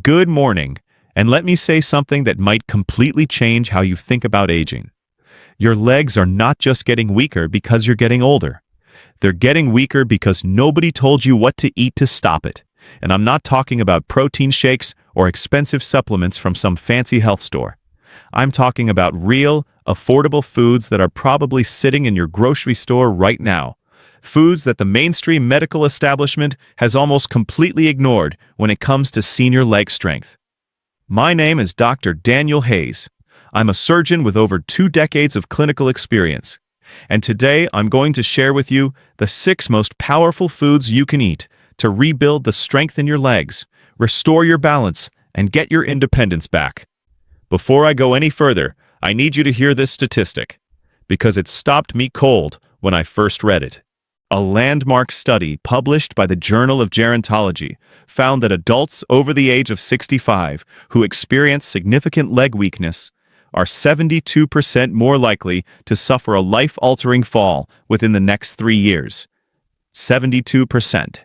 Good morning, and let me say something that might completely change how you think about aging. Your legs are not just getting weaker because you're getting older. They're getting weaker because nobody told you what to eat to stop it. And I'm not talking about protein shakes or expensive supplements from some fancy health store. I'm talking about real, affordable foods that are probably sitting in your grocery store right now. Foods that the mainstream medical establishment has almost completely ignored when it comes to senior leg strength. My name is Dr. Daniel Hayes. I'm a surgeon with over 2 decades of clinical experience. And today I'm going to share with you the 6 most powerful foods you can eat to rebuild the strength in your legs, restore your balance, and get your independence back. Before I go any further, I need you to hear this statistic, because it stopped me cold when I first read it. A landmark study published by the Journal of Gerontology found that adults over the age of 65 who experience significant leg weakness are 72% more likely to suffer a life-altering fall within the next 3 years. 72%.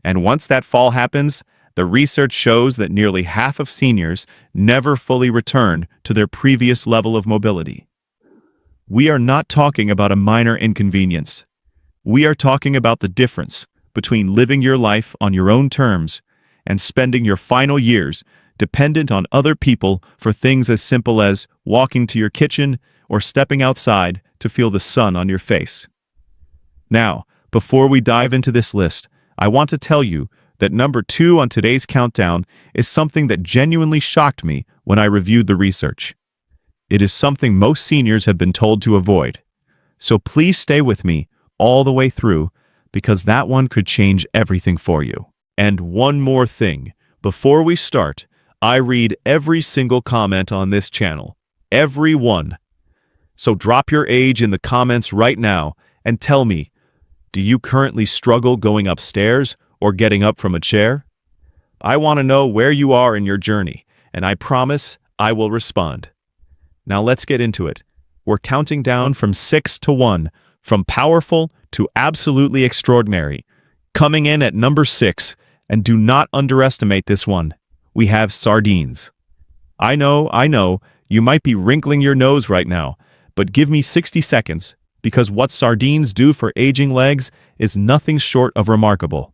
And once that fall happens, the research shows that nearly half of seniors never fully return to their previous level of mobility. We are not talking about a minor inconvenience. We are talking about the difference between living your life on your own terms and spending your final years dependent on other people for things as simple as walking to your kitchen or stepping outside to feel the sun on your face. Now, before we dive into this list, I want to tell you that number 2 on today's countdown is something that genuinely shocked me when I reviewed the research. It is something most seniors have been told to avoid. So please stay with me all the way through, because that one could change everything for you. And one more thing, before we start, I read every single comment on this channel. Every one. So drop your age in the comments right now and tell me, do you currently struggle going upstairs or getting up from a chair? I want to know where you are in your journey, and I promise I will respond. Now let's get into it. We're counting down from 6 to 1, from powerful to absolutely extraordinary. Coming in at number 6, and do not underestimate this one, we have sardines. I know, you might be wrinkling your nose right now, but give me 60 seconds, because what sardines do for aging legs is nothing short of remarkable.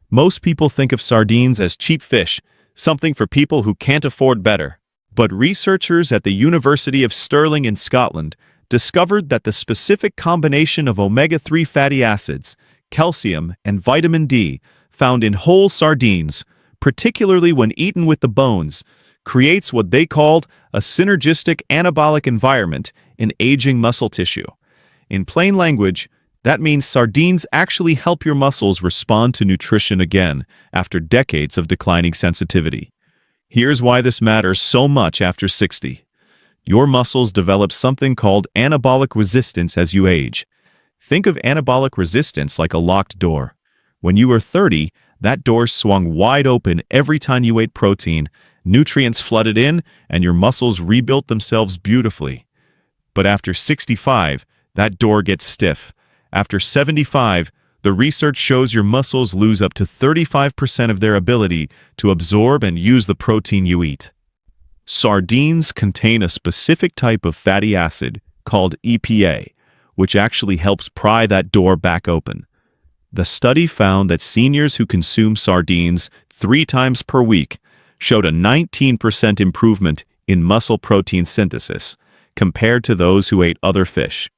Most people think of sardines as cheap fish, something for people who can't afford better. But researchers at the University of Stirling in Scotland discovered that the specific combination of omega-3 fatty acids, calcium, and vitamin D found in whole sardines, particularly when eaten with the bones, creates what they called a synergistic anabolic environment in aging muscle tissue. In plain language, that means sardines actually help your muscles respond to nutrition again after decades of declining sensitivity. Here's why this matters so much after 60. Your muscles develop something called anabolic resistance as you age. Think of anabolic resistance like a locked door. When you were 30, that door swung wide open every time you ate protein, nutrients flooded in, and your muscles rebuilt themselves beautifully. But after 65, that door gets stiff. After 75, the research shows your muscles lose up to 35% of their ability to absorb and use the protein you eat. Sardines contain a specific type of fatty acid called EPA, which actually helps pry that door back open. The study found that seniors who consume sardines 3 times per week showed a 19% improvement in muscle protein synthesis compared to those who ate other fish.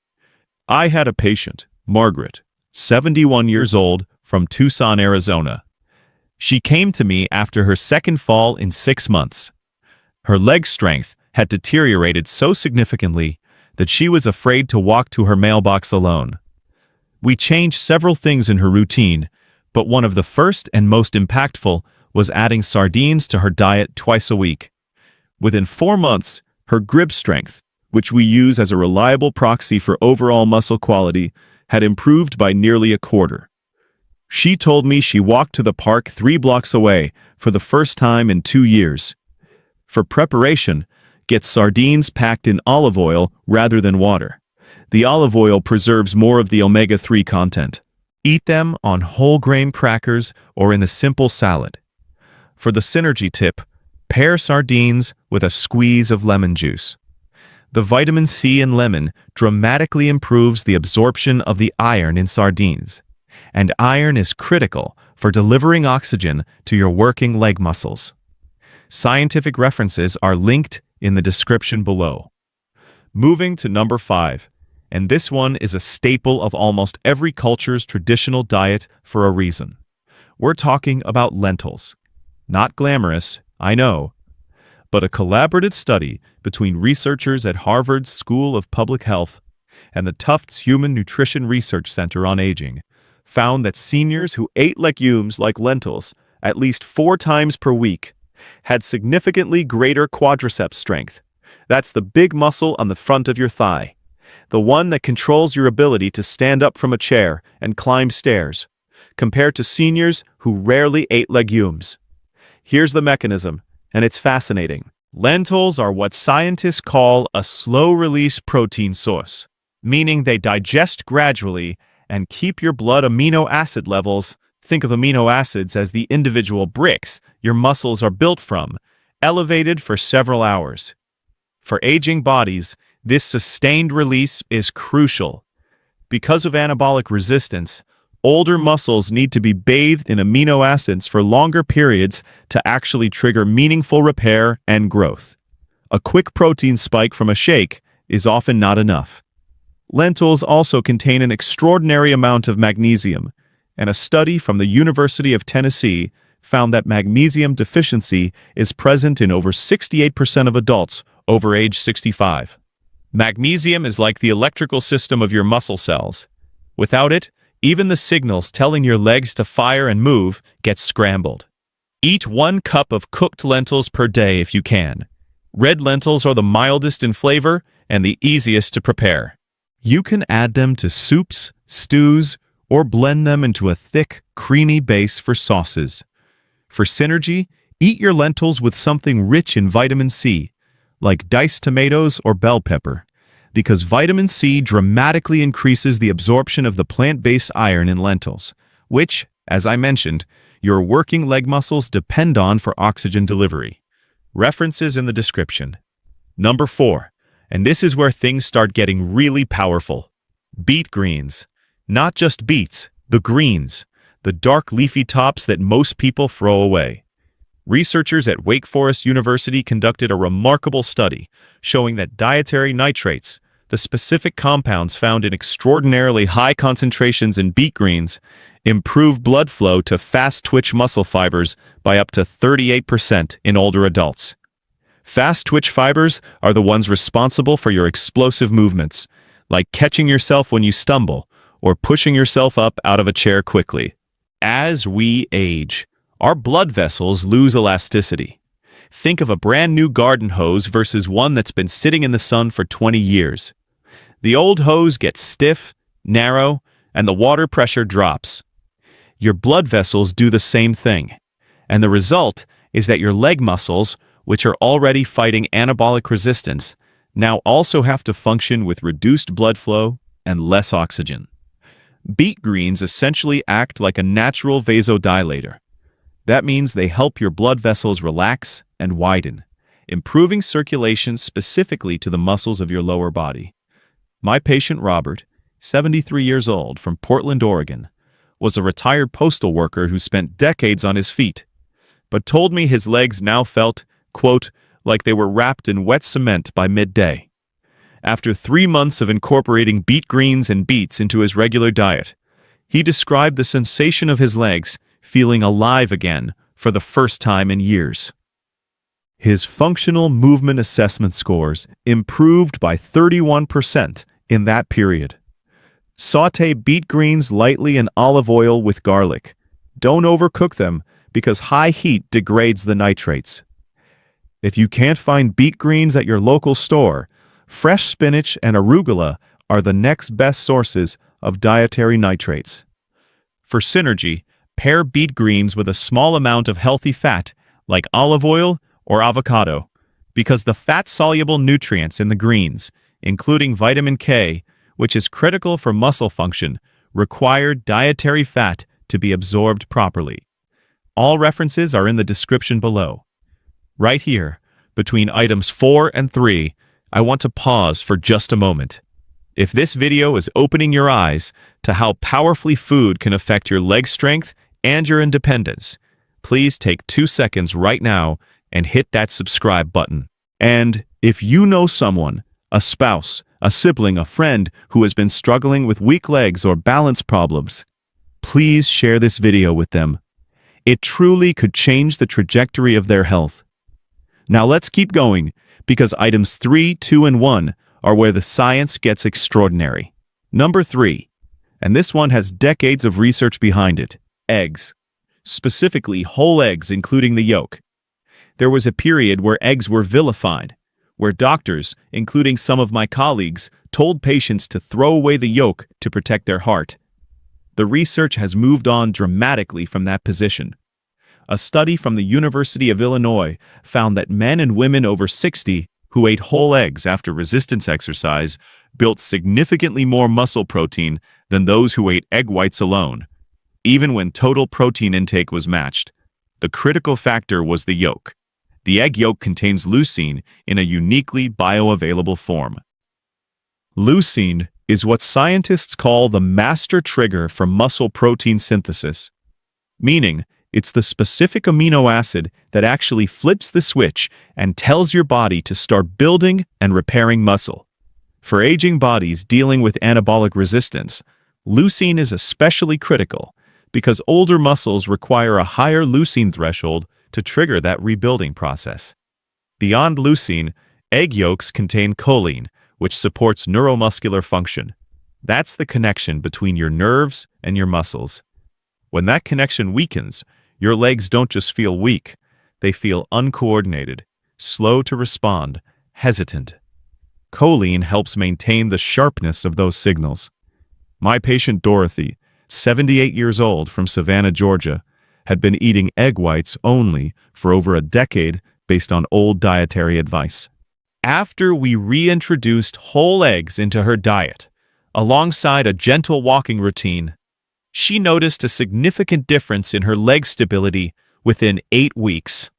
I had a patient, Margaret, 71 years old, from Tucson, Arizona. She came to me after her second fall in 6 months. Her leg strength had deteriorated so significantly that she was afraid to walk to her mailbox alone. We changed several things in her routine, but one of the first and most impactful was adding sardines to her diet twice a week. Within 4 months, her grip strength, which we use as a reliable proxy for overall muscle quality, had improved by nearly a quarter. She told me she walked to the park 3 blocks away for the first time in 2 years. For preparation, get sardines packed in olive oil rather than water. The olive oil preserves more of the omega-3 content. Eat them on whole grain crackers or in a simple salad. For the synergy tip, pair sardines with a squeeze of lemon juice. The vitamin C in lemon dramatically improves the absorption of the iron in sardines, and iron is critical for delivering oxygen to your working leg muscles. Scientific references are linked in the description below. Moving to number 5, and this one is a staple of almost every culture's traditional diet for a reason. We're talking about lentils. Not glamorous, I know, but a collaborative study between researchers at Harvard's School of Public Health and the Tufts Human Nutrition Research Center on Aging found that seniors who ate legumes like lentils at least 4 times per week had significantly greater quadriceps strength. That's the big muscle on the front of your thigh, the one that controls your ability to stand up from a chair and climb stairs, compared to seniors who rarely ate legumes. Here's the mechanism, and it's fascinating. Lentils are what scientists call a slow-release protein source, meaning they digest gradually and keep your blood amino acid levels, think of amino acids as the individual bricks your muscles are built from, elevated for several hours. For aging bodies, this sustained release is crucial. Because of anabolic resistance, older muscles need to be bathed in amino acids for longer periods to actually trigger meaningful repair and growth. A quick protein spike from a shake is often not enough. Lentils also contain an extraordinary amount of magnesium, and a study from the University of Tennessee found that magnesium deficiency is present in over 68% of adults over age 65. Magnesium is like the electrical system of your muscle cells. Without it, even the signals telling your legs to fire and move get scrambled. Eat 1 cup of cooked lentils per day if you can. Red lentils are the mildest in flavor and the easiest to prepare. You can add them to soups, stews, or blend them into a thick, creamy base for sauces. For synergy, eat your lentils with something rich in vitamin C, like diced tomatoes or bell pepper, because vitamin C dramatically increases the absorption of the plant-based iron in lentils, which, as I mentioned, your working leg muscles depend on for oxygen delivery. References in the description. Number 4, and this is where things start getting really powerful. Beet greens. Not just beets, the greens, the dark leafy tops that most people throw away. Researchers at Wake Forest University conducted a remarkable study showing that dietary nitrates, the specific compounds found in extraordinarily high concentrations in beet greens, improve blood flow to fast-twitch muscle fibers by up to 38% in older adults. Fast-twitch fibers are the ones responsible for your explosive movements, like catching yourself when you stumble or pushing yourself up out of a chair quickly. As we age, our blood vessels lose elasticity. Think of a brand new garden hose versus one that's been sitting in the sun for 20 years. The old hose gets stiff, narrow, and the water pressure drops. Your blood vessels do the same thing, and the result is that your leg muscles, which are already fighting anabolic resistance, now also have to function with reduced blood flow and less oxygen. Beet greens essentially act like a natural vasodilator. That means they help your blood vessels relax and widen, improving circulation specifically to the muscles of your lower body. My patient Robert, 73 years old, from Portland, Oregon, was a retired postal worker who spent decades on his feet, but told me his legs now felt, quote, like they were wrapped in wet cement by midday. After 3 months of incorporating beet greens and beets into his regular diet, he described the sensation of his legs feeling alive again for the first time in years. His functional movement assessment scores improved by 31% in that period. Sauté beet greens lightly in olive oil with garlic. Don't overcook them because high heat degrades the nitrates. If you can't find beet greens at your local store, fresh spinach and arugula are the next best sources of dietary nitrates. For synergy, pair beet greens with a small amount of healthy fat, like olive oil or avocado, because the fat-soluble nutrients in the greens, including vitamin K, which is critical for muscle function, require dietary fat to be absorbed properly. All references are in the description below. Right here, between items 4 and 3, I want to pause for just a moment. If this video is opening your eyes to how powerfully food can affect your leg strength and your independence, please take 2 seconds right now and hit that subscribe button. And if you know someone, a spouse, a sibling, a friend who has been struggling with weak legs or balance problems, please share this video with them. It truly could change the trajectory of their health. Now let's keep going, because items 3, 2, and 1 are where the science gets extraordinary. Number 3, and this one has decades of research behind it, eggs. Specifically, whole eggs, including the yolk. There was a period where eggs were vilified, where doctors, including some of my colleagues, told patients to throw away the yolk to protect their heart. The research has moved on dramatically from that position. A study from the University of Illinois found that men and women over 60 who ate whole eggs after resistance exercise built significantly more muscle protein than those who ate egg whites alone, even when total protein intake was matched. The critical factor was the yolk. The egg yolk contains leucine in a uniquely bioavailable form. Leucine is what scientists call the master trigger for muscle protein synthesis, meaning it's the specific amino acid that actually flips the switch and tells your body to start building and repairing muscle. For aging bodies dealing with anabolic resistance, leucine is especially critical because older muscles require a higher leucine threshold to trigger that rebuilding process. Beyond leucine, egg yolks contain choline, which supports neuromuscular function. That's the connection between your nerves and your muscles. When that connection weakens, your legs don't just feel weak, they feel uncoordinated, slow to respond, hesitant. Choline helps maintain the sharpness of those signals. My patient Dorothy, 78 years old, from Savannah, Georgia, had been eating egg whites only for over a decade based on old dietary advice. After we reintroduced whole eggs into her diet, alongside a gentle walking routine, she noticed a significant difference in her leg stability within 8 weeks.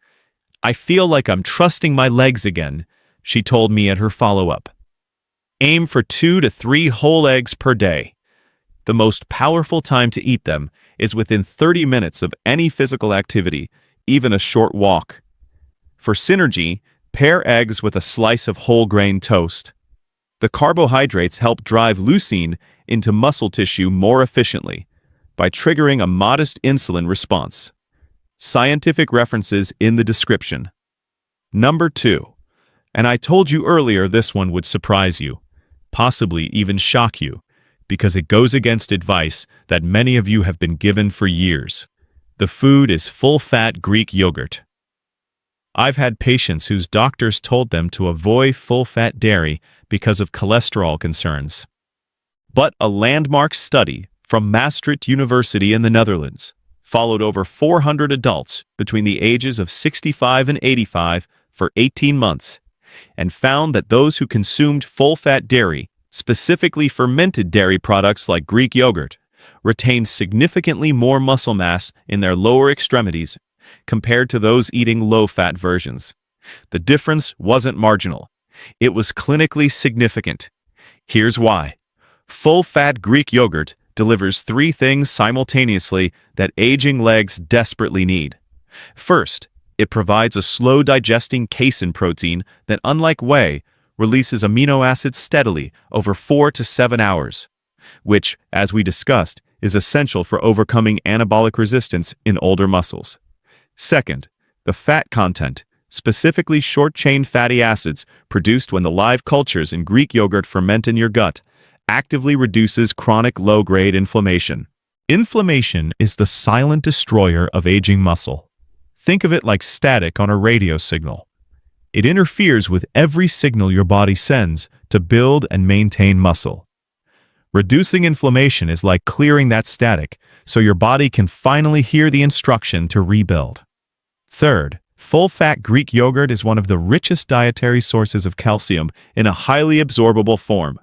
"I feel like I'm trusting my legs again," she told me at her follow-up. Aim for 2 to 3 whole eggs per day. The most powerful time to eat them is within 30 minutes of any physical activity, even a short walk. For synergy, pair eggs with a slice of whole grain toast. The carbohydrates help drive leucine into muscle tissue more efficiently by triggering a modest insulin response. Scientific references in the description. Number 2, and I told you earlier this one would surprise you, possibly even shock you, because it goes against advice that many of you have been given for years. The food is full-fat Greek yogurt. I've had patients whose doctors told them to avoid full-fat dairy because of cholesterol concerns. But a landmark study from Maastricht University in the Netherlands followed over 400 adults between the ages of 65 and 85 for 18 months and found that those who consumed full-fat dairy, specifically fermented dairy products like Greek yogurt, retained significantly more muscle mass in their lower extremities compared to those eating low-fat versions. The difference wasn't marginal. It was clinically significant. Here's why. Full-fat Greek yogurt delivers 3 things simultaneously that aging legs desperately need. First, it provides a slow-digesting casein protein that, unlike whey, releases amino acids steadily over 4 to 7 hours, which, as we discussed, is essential for overcoming anabolic resistance in older muscles. Second, the fat content, specifically short-chain fatty acids produced when the live cultures in Greek yogurt ferment in your gut, actively reduces chronic low-grade inflammation. Inflammation is the silent destroyer of aging muscle. Think of it like static on a radio signal. It interferes with every signal your body sends to build and maintain muscle. Reducing inflammation is like clearing that static so your body can finally hear the instruction to rebuild. Third, full-fat Greek yogurt is one of the richest dietary sources of calcium in a highly absorbable form.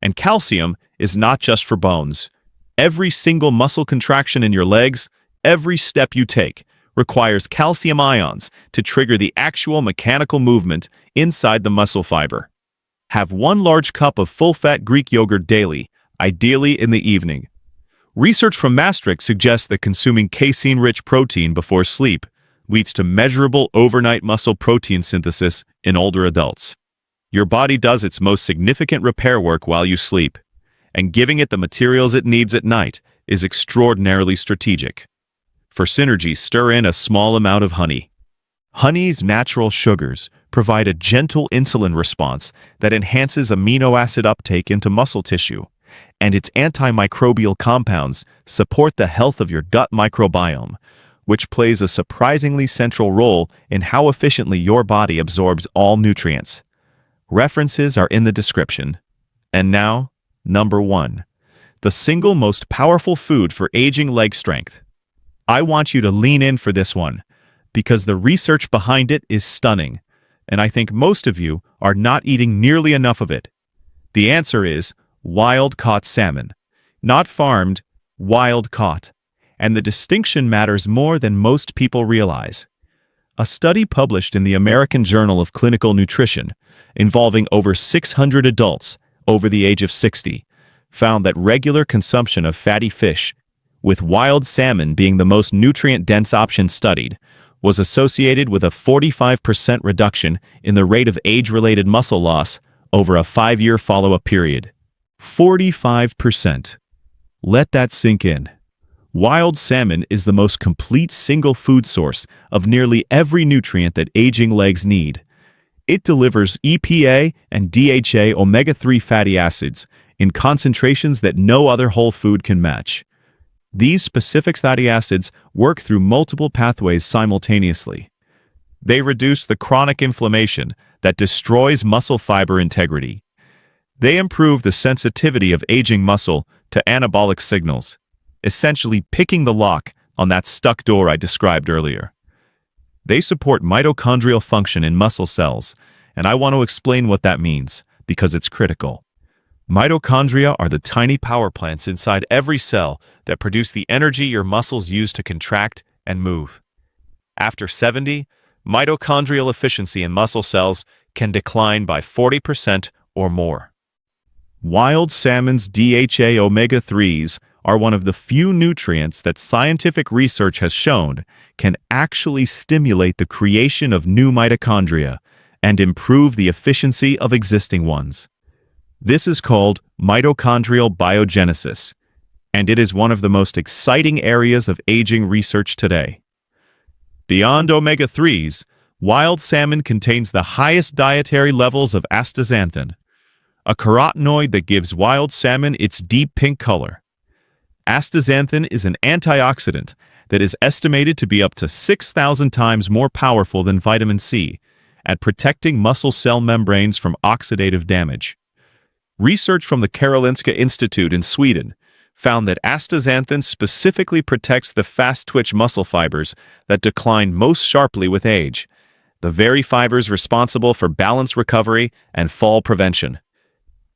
And calcium is not just for bones. Every single muscle contraction in your legs, every step you take, requires calcium ions to trigger the actual mechanical movement inside the muscle fiber. Have 1 large cup of full-fat Greek yogurt daily, ideally in the evening. Research from Maastricht suggests that consuming casein-rich protein before sleep leads to measurable overnight muscle protein synthesis in older adults. Your body does its most significant repair work while you sleep, and giving it the materials it needs at night is extraordinarily strategic. For synergy, stir in a small amount of honey. Honey's natural sugars provide a gentle insulin response that enhances amino acid uptake into muscle tissue, and its antimicrobial compounds support the health of your gut microbiome, which plays a surprisingly central role in how efficiently your body absorbs all nutrients. References are in the description. And now, number 1. The single most powerful food for aging leg strength. I want you to lean in for this one, because the research behind it is stunning, and I think most of you are not eating nearly enough of it. The answer is wild-caught salmon. Not farmed, wild-caught. And the distinction matters more than most people realize. A study published in the American Journal of Clinical Nutrition, involving over 600 adults over the age of 60, found that regular consumption of fatty fish, with wild salmon being the most nutrient-dense option studied, was associated with a 45% reduction in the rate of age-related muscle loss over a 5-year follow-up period. 45%. Let that sink in. Wild salmon is the most complete single food source of nearly every nutrient that aging legs need. It delivers EPA and DHA omega-3 fatty acids in concentrations that no other whole food can match. These specific fatty acids work through multiple pathways simultaneously. They reduce the chronic inflammation that destroys muscle fiber integrity. They improve the sensitivity of aging muscle to anabolic signals, essentially picking the lock on that stuck door I described earlier. They support mitochondrial function in muscle cells, and I want to explain what that means, because it's critical. Mitochondria are the tiny power plants inside every cell that produce the energy your muscles use to contract and move. After 70, mitochondrial efficiency in muscle cells can decline by 40% or more. Wild salmon's DHA omega-3s are one of the few nutrients that scientific research has shown can actually stimulate the creation of new mitochondria and improve the efficiency of existing ones. This is called mitochondrial biogenesis, and it is one of the most exciting areas of aging research today. Beyond omega-3s, wild salmon contains the highest dietary levels of astaxanthin, a carotenoid that gives wild salmon its deep pink color. Astaxanthin is an antioxidant that is estimated to be up to 6,000 times more powerful than vitamin C at protecting muscle cell membranes from oxidative damage. Research from the Karolinska Institute in Sweden found that astaxanthin specifically protects the fast-twitch muscle fibers that decline most sharply with age, the very fibers responsible for balance recovery and fall prevention.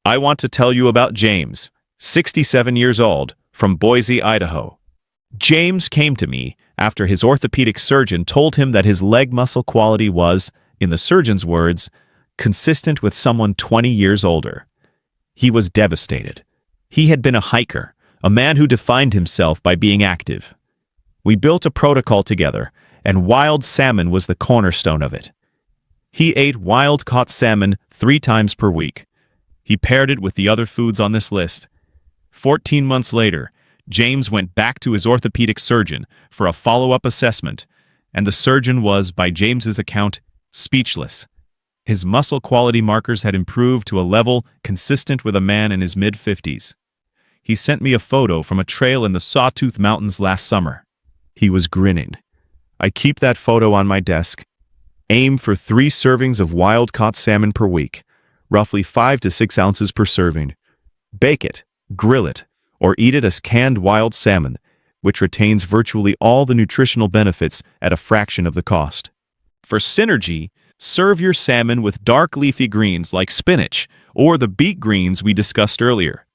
I want to tell you about James, 67 years old, from Boise, Idaho. James came to me after his orthopedic surgeon told him that his leg muscle quality was, in the surgeon's words, consistent with someone 20 years older. He was devastated. He had been a hiker, a man who defined himself by being active. We built a protocol together, and wild salmon was the cornerstone of it. He ate wild-caught salmon 3 times per week. He paired it with the other foods on this list. 14 months later, James went back to his orthopedic surgeon for a follow-up assessment, and the surgeon was, by James's account, speechless. His muscle quality markers had improved to a level consistent with a man in his mid-50s. He sent me a photo from a trail in the Sawtooth Mountains last summer. He was grinning. I keep that photo on my desk. Aim for 3 servings of wild-caught salmon per week, roughly 5 to 6 ounces per serving. Bake it, grill it, or eat it as canned wild salmon, which retains virtually all the nutritional benefits at a fraction of the cost. For synergy, serve your salmon with dark leafy greens like spinach or the beet greens we discussed earlier.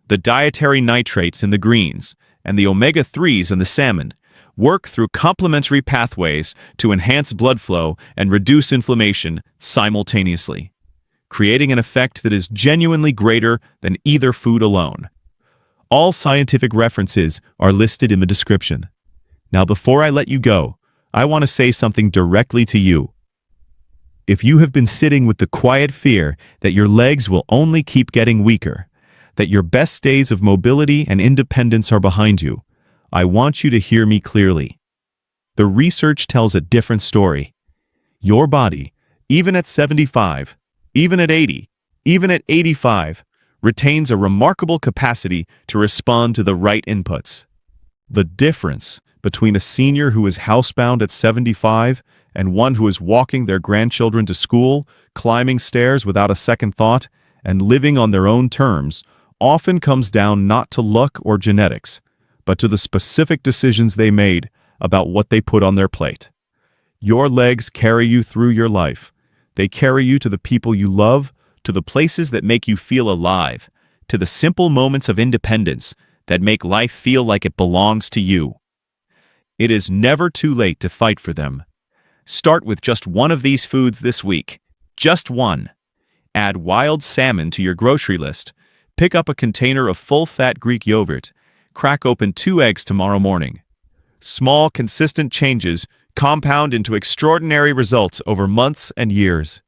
The dietary nitrates in the greens and the omega-3s in the salmon work through complementary pathways to enhance blood flow and reduce inflammation simultaneously, creating an effect that is genuinely greater than either food alone. All scientific references are listed in the description. Now, before I let you go, I want to say something directly to you. If you have been sitting with the quiet fear that your legs will only keep getting weaker, that your best days of mobility and independence are behind you, I want you to hear me clearly. The research tells a different story. Your body, even at 75, even at 80, even at 85, retains a remarkable capacity to respond to the right inputs. The difference between a senior who is housebound at 75 and one who is walking their grandchildren to school, climbing stairs without a second thought, and living on their own terms often comes down not to luck or genetics, but to the specific decisions they made about what they put on their plate. Your legs carry you through your life. They carry you to the people you love, to the places that make you feel alive, to the simple moments of independence that make life feel like it belongs to you. It is never too late to fight for them. Start with just one of these foods this week. Just one. Add wild salmon to your grocery list. Pick up a container of full-fat Greek yogurt. Crack open 2 eggs tomorrow morning. Small, consistent changes compound into extraordinary results over months and years.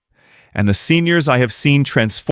And the seniors I have seen transform